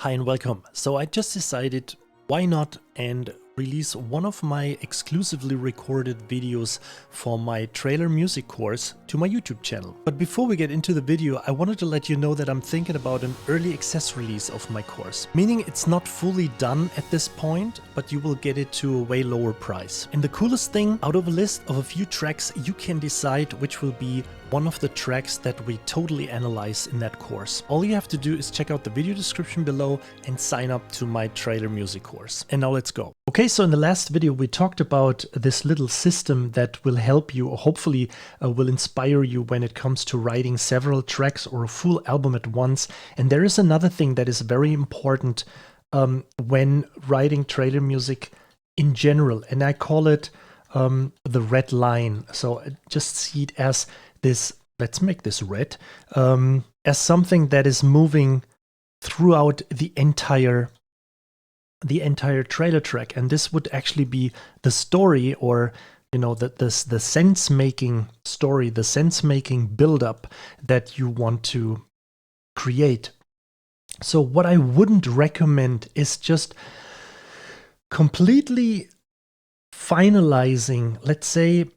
Hi and welcome. So I just decided why not and release one of my exclusively recorded videos for my trailer music course to my YouTube channel. But before we get into the video, I wanted to let you know that I'm thinking about an early access release of my course, meaning it's not fully done at this point, but you will get it to a way lower price. And the coolest thing, out of a list of a few tracks, you can decide which will be one of the tracks that we totally analyze in that course. All you have to do is check out the video description below and sign up to my trailer music course. And now let's go. Okay, so in the last video we talked about this little system that will help you, or hopefully will inspire you when it comes to writing several tracks or a full album at once. And there is another thing that is very important when writing trailer music in general, and I call it the red line. So just see it as this, let's make this red, as something that is moving throughout the entire trailer track. And this would actually be the story, or you know, the sense-making story, the sense-making build-up that you want to create. So what I wouldn't recommend is just completely finalizing, let's say,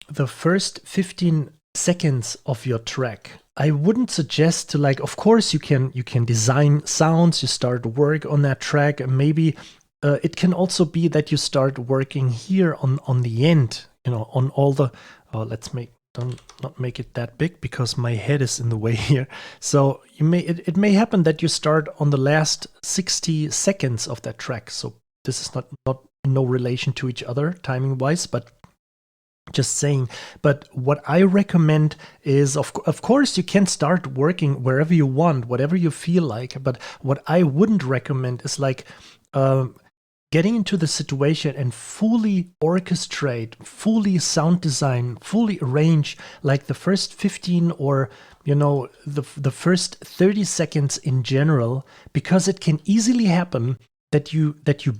the first 15 seconds of your track. I wouldn't suggest to, like, of course you can design sounds, you start work on that track, and maybe it can also be that you start working here on the end, you know, on all the let's not make it that big because my head is in the way here. So you may it may happen that you start on the last 60 seconds of that track. So this is not no relation to each other timing wise, but just saying. But what I recommend is, of course, you can start working wherever you want, whatever you feel like. But what I wouldn't recommend is like getting into the situation and fully orchestrate, fully sound design, fully arrange like the first 15 or, you know, the first 30 seconds in general, because it can easily happen that you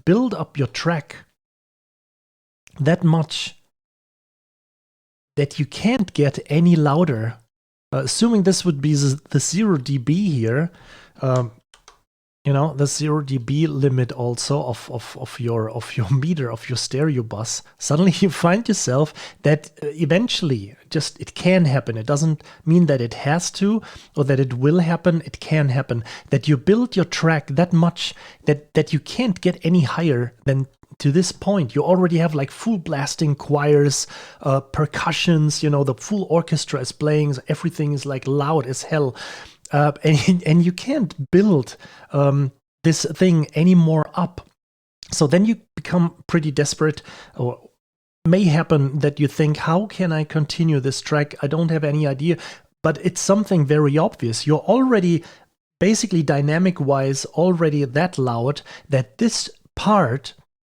build up your track that much that you can't get any louder. Assuming this would be the 0 dB here, you know, the 0 dB limit also of your meter, of your stereo bus. Suddenly you find yourself that eventually, just it can happen. It doesn't mean that it has to or that it will happen. It can happen that you build your track that much that you can't get any higher than to this point. You already have like full blasting choirs, percussions, you know, the full orchestra is playing, everything is like loud as hell. And you can't build this thing anymore up. So then you become pretty desperate, or may happen that you think, how can I continue this track? I don't have any idea, but it's something very obvious. You're already basically dynamic-wise already that loud that this part,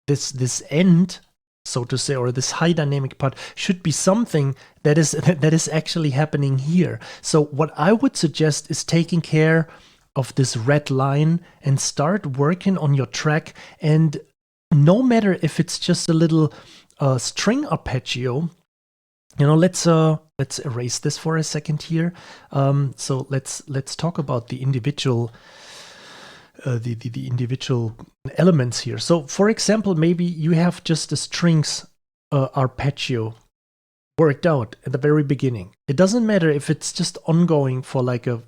this end, so to say, or this high dynamic part should be something that is actually happening here. So what I would suggest is taking care of this red line and start working on your track. And no matter if it's just a little string arpeggio, you know, let's erase this for a second here. So let's talk about the individual the individual elements here. So for example, maybe you have just a strings arpeggio worked out at the very beginning. It doesn't matter if it's just ongoing for like a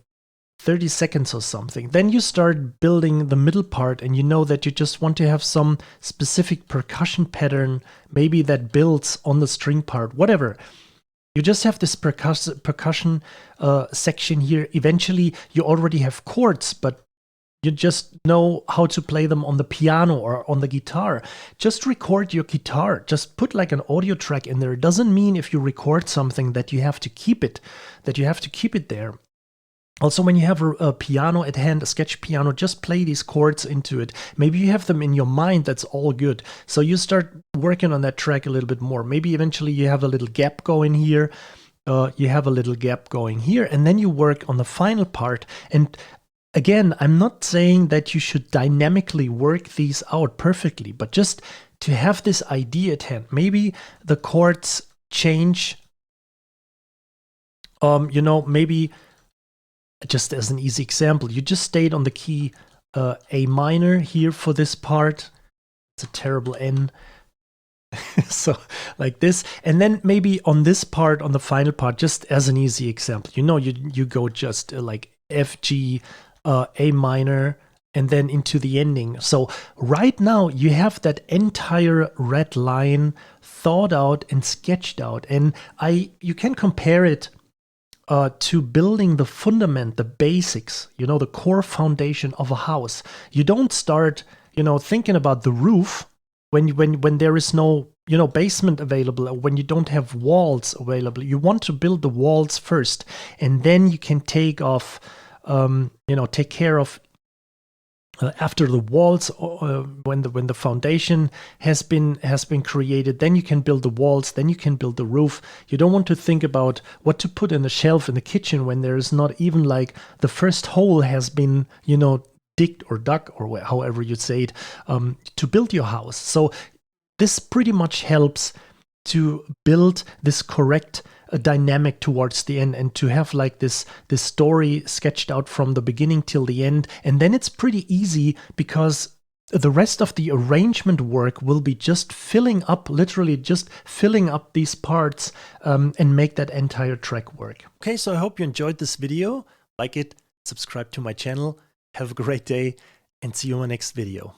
30 seconds or something. Then you start building the middle part, and you know that you just want to have some specific percussion pattern, maybe that builds on the string part, whatever. You just have this percussion section here. Eventually you already have chords, but you just know how to play them on the piano or on the guitar. Just record your guitar. Just put like an audio track in there. It doesn't mean if you record something that you have to keep it, there. Also, when you have a piano at hand, a sketch piano, just play these chords into it. Maybe you have them in your mind, that's all good. So you start working on that track a little bit more. Maybe eventually you have a little gap going here, you have a little gap going here, and then you work on the final part. And again, I'm not saying that you should dynamically work these out perfectly, but just to have this idea at hand. Maybe the chords change, you know, maybe just as an easy example, you just stayed on the key A minor here for this part. It's a terrible N. So like this, and then maybe on this part, on the final part, just as an easy example, you go just like F, G, A minor, and then into the ending. So right now you have that entire red line thought out and sketched out, and you can compare it to building the fundament, the basics, the core foundation of a house. You don't start, thinking about the roof when there is no basement available, or when you don't have walls available. You want to build the walls first, and then you can take care of after the walls. When the foundation has been created, then you can build the walls, then you can build the roof. You don't want to think about what to put in the shelf in the kitchen when there is not even like the first hole has been digged or dug, or however you say it, to build your house. So this pretty much helps to build this correct dynamic towards the end, and to have like this story sketched out from the beginning till the end. And then it's pretty easy, because the rest of the arrangement work will be just literally just filling up these parts, and make that entire track work. Okay, so I hope you enjoyed this video. Like it, subscribe to my channel. Have a great day, and see you in my next video.